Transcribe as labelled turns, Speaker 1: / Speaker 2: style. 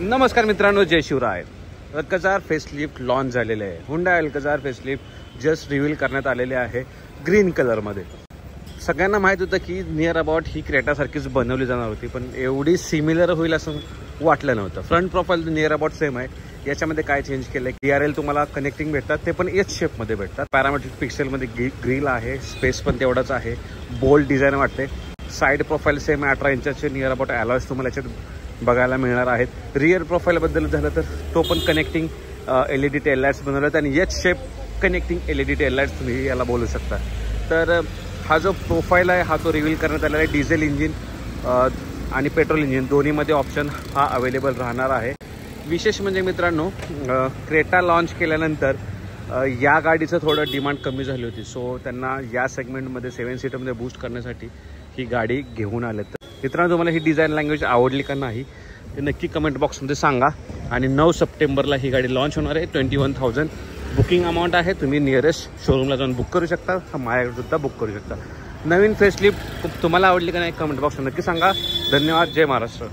Speaker 1: नमस्कार मित्रांनो, जय Shivray. Alcazar facelift launch झालेले आहे. Hyundai Alcazar facelift just reveal करण्यात आलेले आहे ग्रीन कलरमध्ये. सगळ्यांना माहीत होतं की नियर अबाउट ही क्रेटासारखीच बनवली जाणार होती, पण एवढी सिमिलर होईल असं वाटलं नव्हतं. Front profile near about same आहे. याच्यामध्ये काय चेंज केलं आहे, DRL तुम्हाला कनेक्टिंग भेटतात, ते पण एच शेपमध्ये भेटतात. पॅरामेट्रिक पिक्सेलमध्ये ग्रिल आहे, स्पेस पण तेवढाच आहे, बोल्ड डिझाईन वाटते. साईड प्रोफाईल सेम आहे, 18 इंचाचे नियर अबाउट अलॉयज तुम्हाला याच्यात बघायला मिळणार आहेत. रिअर प्रोफाईलबद्दल झालं तर तो पण कनेक्टिंग LED टेल लाईट्स बनवल्यात आणि H shape connecting LED tail lights तुम्ही याला बोलू शकता. तर हा जो प्रोफाईल आहे हा तो रिव्हील करण्यात आलेला आहे. डिझेल इंजिन आणि पेट्रोल इंजिन दोन्हीमध्ये ऑप्शन हा अवेलेबल राहणार आहे. विशेष म्हणजे मित्रांनो, क्रेटा लॉन्च केल्यानंतर या गाडीचं थोडं डिमांड कमी झाली होती. सो त्यांना या सेगमेंटमध्ये 7 सीटरमध्ये बूस्ट करण्यासाठी ही गाडी घेऊन आले. तर मित्रांनो, तुम्हाला ही डिझाईन लँग्वेज आवडली का नाही ते नक्की कमेंट बॉक्समध्ये सांगा. आणि 9 सप्टेंबरला ही गाडी लॉन्च होणार आहे. 21,000 बुकिंग अमाऊंट आहे. तुम्ही नियरेस्ट शोरूमला जाऊन बुक करू शकता, माझ्याकडे बुक करू शकता. नवीन फेसलिफ्ट तुम्हाला आवडली का नाही कमेंट बॉक्समध्ये नक्की सांगा. धन्यवाद. जय महाराष्ट्र.